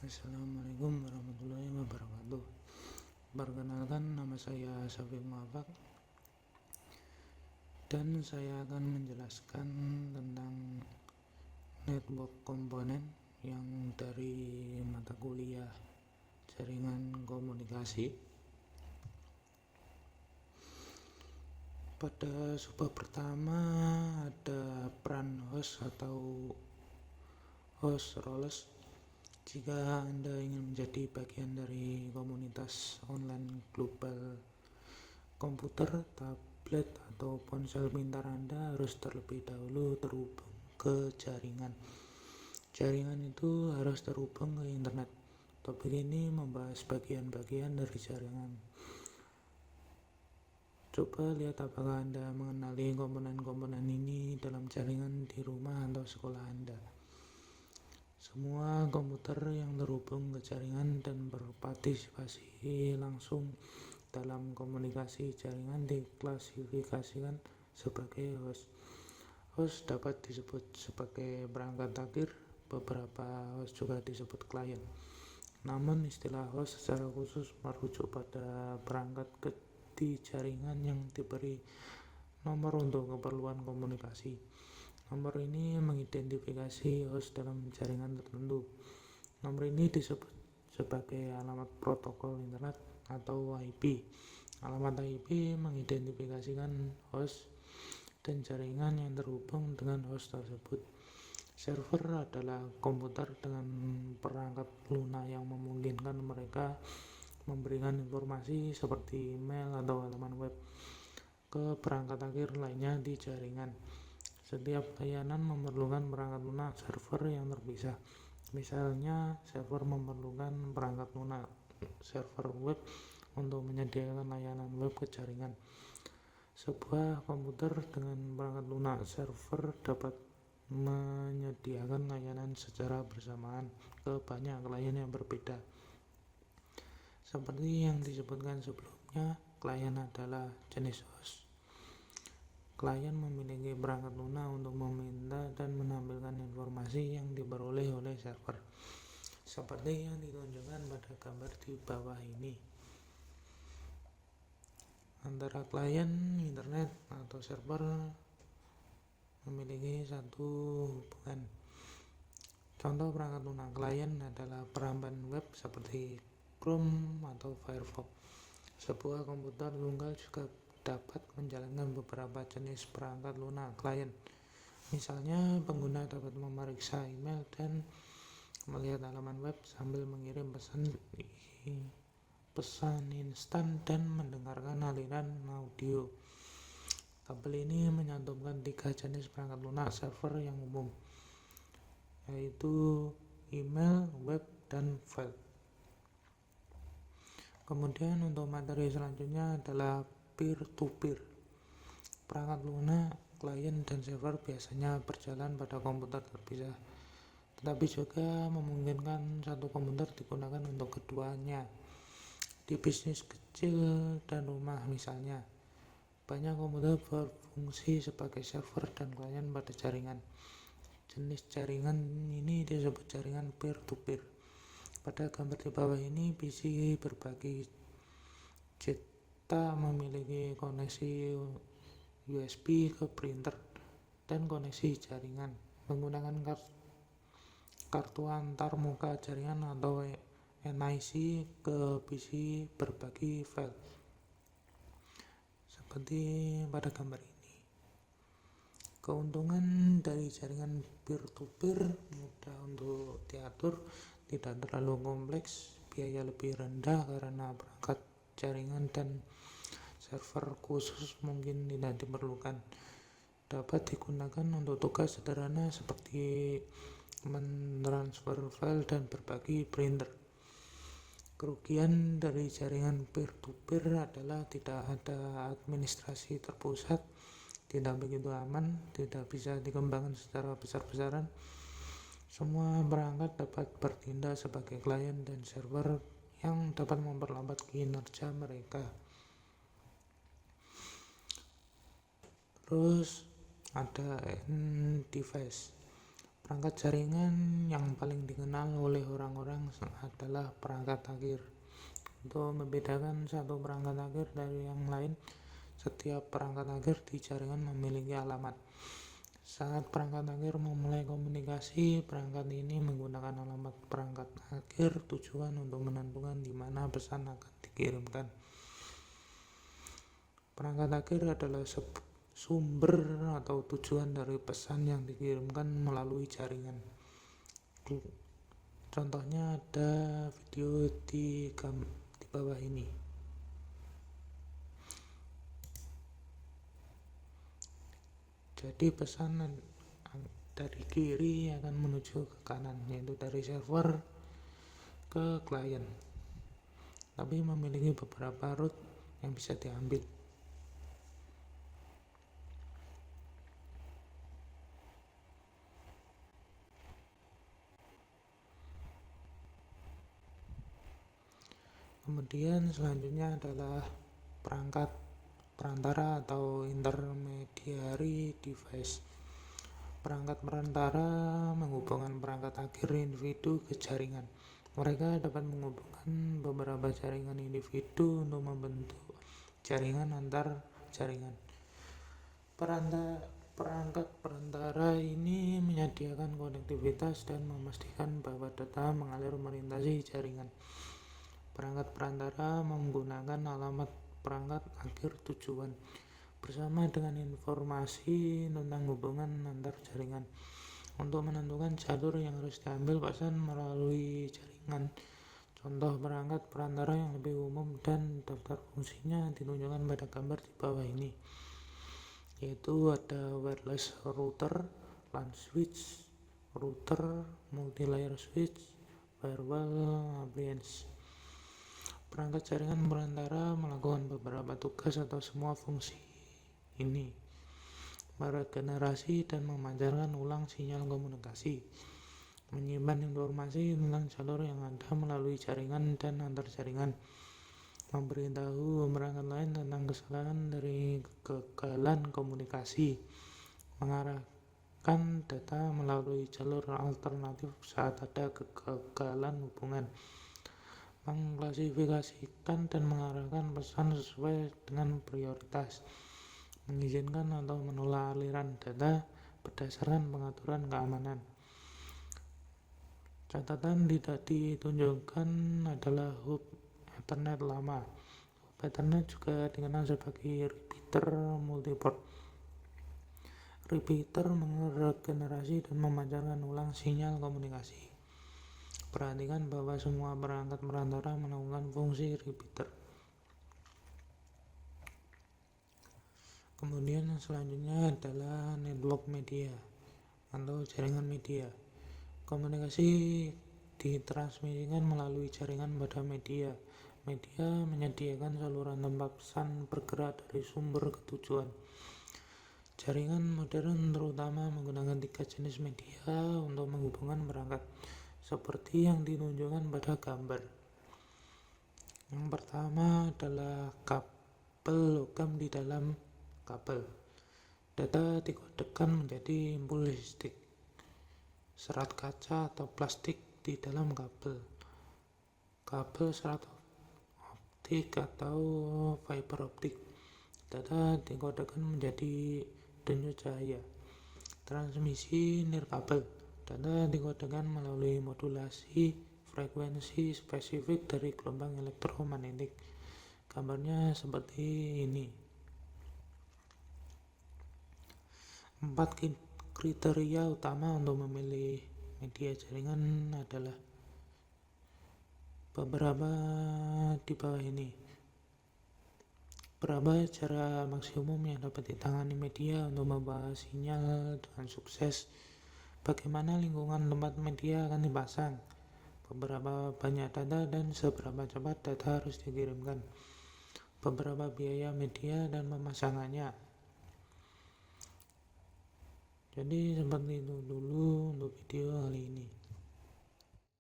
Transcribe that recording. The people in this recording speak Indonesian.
Assalamualaikum warahmatullahi wabarakatuh. Perkenalkan, nama saya Syafiq Muhammad dan saya akan menjelaskan tentang network komponen yang dari mata kuliah jaringan komunikasi. Pada subbab pertama ada peran host atau host roles. Jika Anda ingin menjadi bagian dari komunitas online global komputer, tablet, atau ponsel pintar, Anda harus terlebih dahulu terhubung ke jaringan. Jaringan itu harus terhubung ke internet. Topik ini membahas bagian-bagian dari jaringan. Coba lihat apakah Anda mengenali komponen-komponen ini dalam jaringan di rumah atau sekolah Anda. Semua komputer yang terhubung ke jaringan dan berpartisipasi langsung dalam komunikasi jaringan diklasifikasikan sebagai host. Host dapat disebut sebagai perangkat akhir, beberapa host juga disebut klien. Namun istilah host secara khusus merujuk pada perangkat di jaringan yang diberi nomor untuk keperluan komunikasi. Nomor ini mengidentifikasi host dalam jaringan tertentu. Nomor ini disebut sebagai alamat protokol internet atau IP. Alamat IP mengidentifikasikan host dan jaringan yang terhubung dengan host tersebut. Server adalah komputer dengan perangkat lunak yang memungkinkan mereka memberikan informasi seperti email atau halaman web ke perangkat akhir lainnya di jaringan. Setiap layanan memerlukan perangkat lunak server yang terpisah. Misalnya, server memerlukan perangkat lunak server web untuk menyediakan layanan web ke jaringan. Sebuah komputer dengan perangkat lunak server dapat menyediakan layanan secara bersamaan ke banyak klien yang berbeda. Seperti yang disebutkan sebelumnya, klien adalah jenis host. Klien memiliki perangkat lunak untuk meminta dan menampilkan informasi yang diperoleh oleh server, seperti yang ditunjukkan pada gambar di bawah ini. Antara klien internet atau server memiliki satu hubungan. Contoh perangkat lunak klien adalah peramban web seperti Chrome atau Firefox. Sebuah komputer tunggal juga dapat menjalankan beberapa jenis perangkat lunak klien. Misalnya, pengguna dapat memeriksa email dan melihat halaman web sambil mengirim pesan instan dan mendengarkan aliran audio. Tabel ini menyantumkan 3 jenis perangkat lunak server yang umum, yaitu email, web, dan file. Kemudian untuk materi selanjutnya adalah peer-to-peer. Perangkat lunak klien dan server biasanya berjalan pada komputer terpisah, tetapi juga memungkinkan satu komputer digunakan untuk keduanya. Di bisnis kecil dan rumah misalnya, banyak komputer berfungsi sebagai server dan klien pada jaringan. Jenis jaringan ini disebut jaringan peer-to-peer. Pada gambar di bawah ini, PC berbagi data memiliki koneksi USB ke printer dan koneksi jaringan menggunakan kartu antar muka jaringan atau NIC ke PC berbagi file, seperti pada gambar ini. Keuntungan dari jaringan peer-to-peer mudah untuk diatur, tidak terlalu kompleks, biaya lebih rendah karena perangkat jaringan dan server khusus mungkin tidak diperlukan. Dapat digunakan untuk tugas sederhana seperti mentransfer file dan berbagi printer. Kerugian dari jaringan peer-to-peer adalah tidak ada administrasi terpusat, tidak begitu aman, tidak bisa dikembangkan secara besar-besaran. Semua perangkat dapat bertindak sebagai klien dan server yang dapat memperlambat kinerja mereka. Terus ada end device. Perangkat jaringan yang paling dikenal oleh orang-orang adalah perangkat akhir. Untuk membedakan satu perangkat akhir dari yang lain, setiap perangkat akhir di jaringan memiliki alamat. Saat perangkat akhir memulai komunikasi, perangkat ini menggunakan alamat perangkat akhir tujuan untuk menentukan di mana pesan akan dikirimkan. Perangkat akhir adalah sumber atau tujuan dari pesan yang dikirimkan melalui jaringan. Contohnya ada video di bawah ini. Jadi pesan dari kiri akan menuju ke kanan, yaitu dari server ke klien, tapi memiliki beberapa route yang bisa diambil. Kemudian selanjutnya adalah perangkat perantara atau intermediary device. Perangkat perantara menghubungkan perangkat akhir individu ke jaringan. Mereka dapat menghubungkan beberapa jaringan individu untuk membentuk jaringan antar jaringan. Perangkat perantara ini menyediakan konektivitas dan memastikan bahwa data mengalir melintasi jaringan. Perangkat perantara menggunakan alamat perangkat akhir tujuan bersama dengan informasi tentang hubungan antar jaringan untuk menentukan jalur yang harus diambil pesan melalui jaringan. Contoh perangkat perantara yang lebih umum dan daftar fungsinya ditunjukkan pada gambar di bawah ini, yaitu ada wireless router, LAN switch, router, multi-layer switch, firewall appliance. Perangkat jaringan perantara melakukan beberapa tugas atau semua fungsi ini: meregenerasi dan memancarkan ulang sinyal komunikasi, menyimpan informasi tentang jalur yang ada melalui jaringan dan antar jaringan, memberitahu perangkat lain tentang kesalahan dari kegagalan komunikasi, mengarahkan data melalui jalur alternatif saat ada kegagalan hubungan, mengklasifikasikan dan mengarahkan pesan sesuai dengan prioritas, mengizinkan atau menolak aliran data berdasarkan pengaturan keamanan. Catatan tidak ditunjukkan adalah hub Ethernet lama. Hub Ethernet juga dikenal sebagai repeater multiport. Repeater meregenerasi dan memancarkan ulang sinyal komunikasi. Perhatikan bahwa semua perangkat perantara melakukan fungsi repeater. Kemudian selanjutnya adalah network media atau jaringan media. Komunikasi ditransmisikan melalui jaringan pada media. Media menyediakan saluran tempat pesan bergerak dari sumber ke tujuan. Jaringan modern terutama menggunakan 3 jenis media untuk menghubungkan perangkat, seperti yang ditunjukkan pada gambar. Yang pertama adalah kabel logam di dalam kabel. Data dikodekan menjadi impuls listrik. Serat kaca atau plastik di dalam kabel. Kabel serat optik atau fiber optik. Data dikodekan menjadi denyut cahaya. Transmisi nirkabel. Data dikodekan melalui modulasi frekuensi spesifik dari gelombang elektromagnetik. Gambarnya seperti ini. 4 kriteria utama untuk memilih media jaringan adalah beberapa di bawah ini. Berapa cara maksimum yang dapat ditangani media untuk membawa sinyal dengan sukses? Bagaimana lingkungan tempat media akan dipasang? Beberapa banyak data dan seberapa cepat data harus dikirimkan? Beberapa biaya media dan pemasangannya. Jadi seperti itu dulu untuk video kali ini.